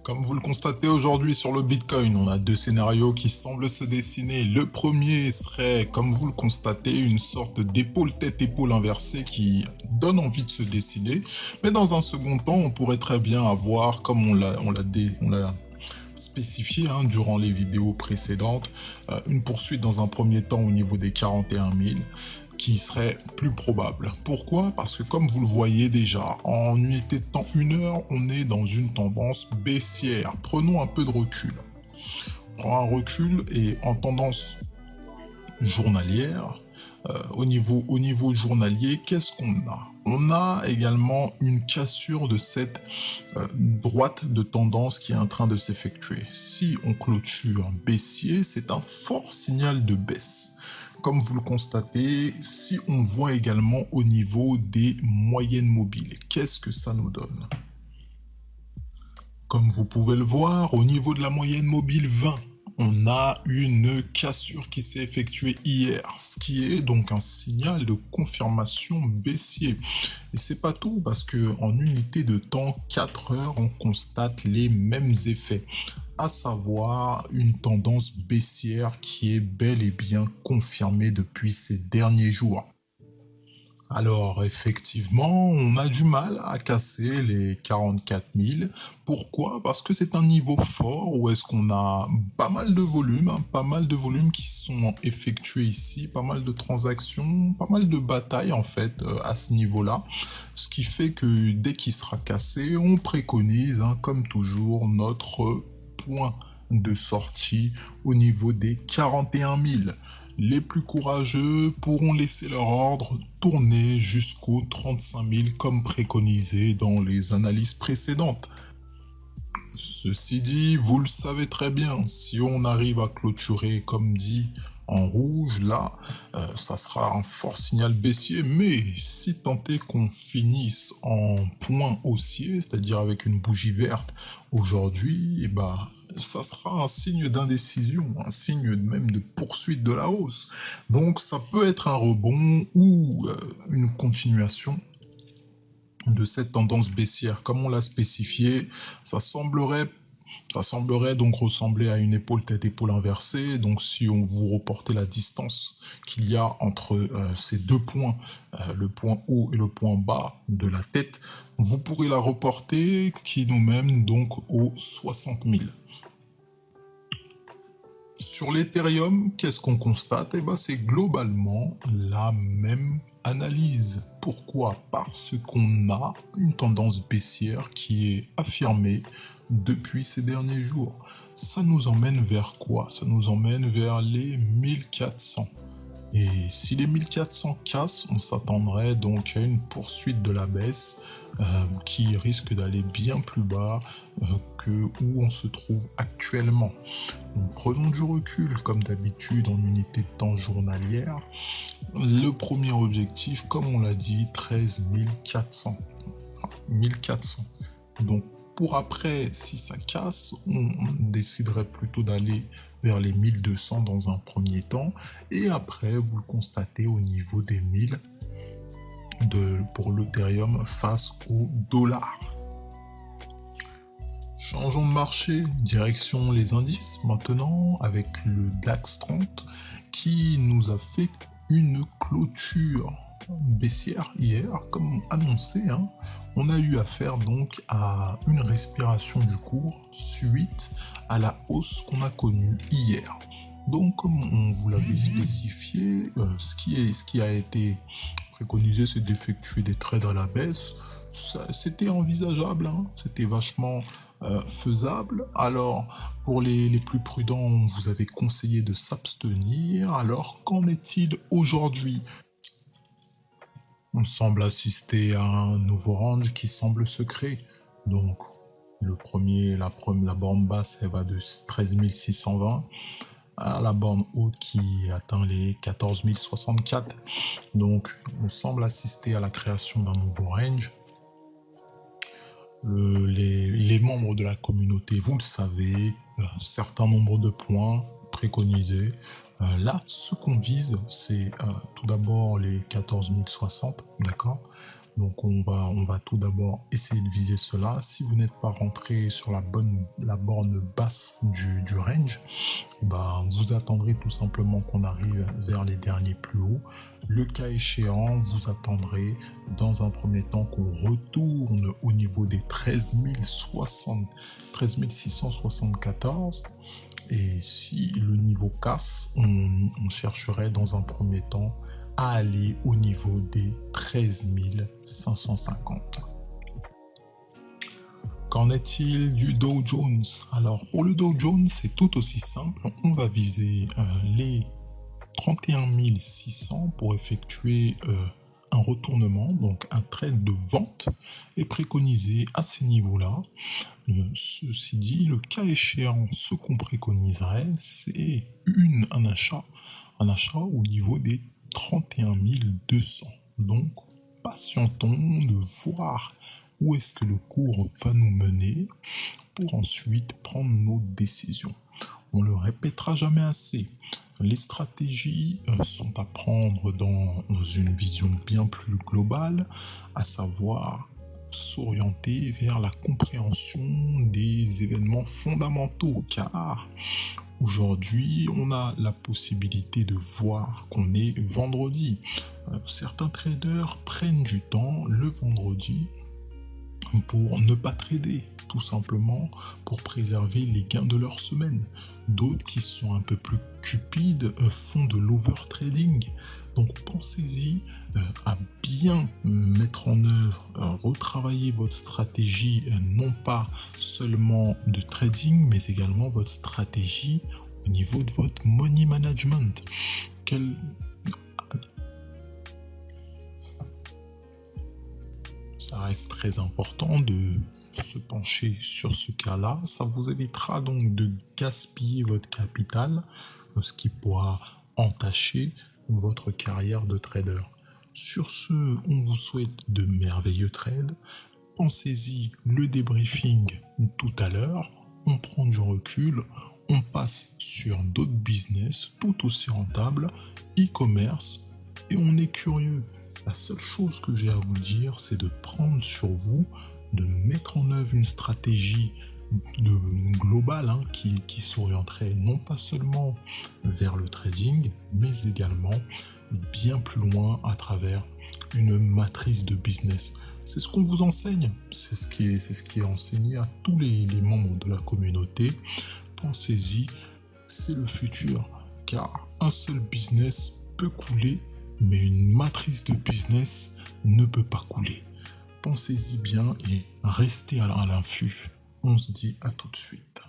Comme vous le constatez aujourd'hui sur le Bitcoin, on a deux scénarios qui semblent se dessiner. Le premier serait, comme vous le constatez, une sorte d'épaule tête-épaule inversée qui donne envie de se dessiner. Mais dans un second temps, on pourrait très bien avoir, comme on l'a spécifié durant les vidéos précédentes, une poursuite dans un premier temps au niveau des 41 000 qui serait plus probable. Pourquoi? Parce que comme vous le voyez déjà, en unité de temps 1 heure, on est dans une tendance baissière. Prenons un peu de recul. On prend un recul et en tendance journalière, au niveau journalier, qu'est-ce qu'on a? On a également une cassure de cette droite de tendance qui est en train de s'effectuer. Si on clôture baissier, c'est un fort signal de baisse. Comme vous le constatez, si on voit également au niveau des moyennes mobiles, qu'est-ce que ça nous donne? Comme vous pouvez le voir, au niveau de la moyenne mobile 20, on a une cassure qui s'est effectuée hier, ce qui est donc un signal de confirmation baissier. Et c'est pas tout, parce que en unité de temps 4 heures, on constate les mêmes effets, à savoir une tendance baissière qui est bel et bien confirmée depuis ces derniers jours. Alors effectivement, on a du mal à casser les 44 000. Pourquoi? Parce que c'est un niveau fort où est-ce qu'on a pas mal de volumes, pas mal de volumes qui sont effectués ici, pas mal de transactions, pas mal de batailles en fait à ce niveau-là. Ce qui fait que dès qu'il sera cassé, on préconise comme toujours notre point de sortie au niveau des 41 000. Les plus courageux pourront laisser leur ordre tourner jusqu'aux 35 000 comme préconisé dans les analyses précédentes. Ceci dit, vous le savez très bien, si on arrive à clôturer comme dit en rouge, là, ça sera un fort signal baissier, mais si tant est qu'on finisse en point haussier, c'est-à-dire avec une bougie verte aujourd'hui, ça sera un signe d'indécision, un signe même de poursuite de la hausse. Donc ça peut être un rebond ou une continuation de cette tendance baissière. Comme on l'a spécifié, ça semblerait donc ressembler à une épaule tête-épaule inversée. Donc si on vous reportez la distance qu'il y a entre ces deux points, le point haut et le point bas de la tête, vous pourrez la reporter qui nous mène donc aux 60 000. Sur l'Ethereum, qu'est-ce qu'on constate? C'est globalement la même analyse. Pourquoi? Parce qu'on a une tendance baissière qui est affirmée depuis ces derniers jours. Ça nous emmène vers quoi? Ça nous emmène vers les 1400. Et si les 1400 cassent, on s'attendrait donc à une poursuite de la baisse qui risque d'aller bien plus bas que où on se trouve actuellement. Donc, prenons du recul comme d'habitude en unité de temps journalière. Le premier objectif, comme on l'a dit, 13 400. 1400. Donc pour après, si ça casse, on déciderait plutôt d'aller vers les 1200 dans un premier temps. Et après, vous le constatez au niveau des 1000 pour l'Ethereum face au dollar. Changeons de marché, direction les indices maintenant avec le DAX 30 qui nous a fait une clôture baissière hier, comme annoncé. On a eu affaire donc à une respiration du cours suite à la hausse qu'on a connue hier. Donc comme on vous l'avait spécifié, ce qui a été préconisé, c'est d'effectuer des trades à la baisse. C'était envisageable, c'était vachement faisable. Alors pour les plus prudents, on vous avait conseillé de s'abstenir. Alors qu'en est-il aujourd'hui? On semble assister à un nouveau range qui semble se créer. Donc, la borne basse, elle va de 13 620 à la borne haute qui atteint les 14 064. Donc, on semble assister à la création d'un nouveau range. Les membres de la communauté, vous le savez, un certain nombre de points préconisés. Là, ce qu'on vise, c'est tout d'abord les 14 060, d'accord? Donc on va tout d'abord essayer de viser cela. Si vous n'êtes pas rentré sur la borne basse du range, vous attendrez tout simplement qu'on arrive vers les derniers plus hauts. Le cas échéant, vous attendrez dans un premier temps qu'on retourne au niveau des 13 674. Et si le niveau casse, on chercherait dans un premier temps à aller au niveau des 13 550. Qu'en est-il du Dow Jones? Alors pour le Dow Jones, c'est tout aussi simple. On va viser les 31 600 pour effectuer un retournement, donc un trade de vente est préconisé à ces niveaux-là. Ceci dit, le cas échéant, ce qu'on préconiserait, c'est un achat au niveau des 31 200. Donc, patientons de voir où est-ce que le cours va nous mener pour ensuite prendre nos décisions. On le répétera jamais assez. Les stratégies sont à prendre dans une vision bien plus globale, à savoir s'orienter vers la compréhension des événements fondamentaux, car aujourd'hui, on a la possibilité de voir qu'on est vendredi. Certains traders prennent du temps le vendredi pour ne pas trader, tout simplement pour préserver les gains de leur semaine. D'autres qui sont un peu plus cupides font de l'overtrading. Donc pensez-y à bien mettre en œuvre, retravailler votre stratégie, non pas seulement de trading, mais également votre stratégie au niveau de votre money management. Ça reste très important de se pencher sur ce cas-là. Ça vous évitera donc de gaspiller votre capital, ce qui pourra entacher votre carrière de trader. Sur ce, on vous souhaite de merveilleux trades. Pensez-y, le débriefing tout à l'heure. On prend du recul, on passe sur d'autres business tout aussi rentables, e-commerce, et on est curieux. La seule chose que j'ai à vous dire, c'est de prendre sur vous, de mettre en œuvre une stratégie globale qui s'orienterait non pas seulement vers le trading, mais également bien plus loin à travers une matrice de business. C'est ce qu'on vous enseigne, c'est ce qui est enseigné à tous les membres de la communauté. Pensez-y, c'est le futur, car un seul business peut couler, mais une matrice de business ne peut pas couler. Pensez-y bien et restez à l'affût. On se dit à tout de suite.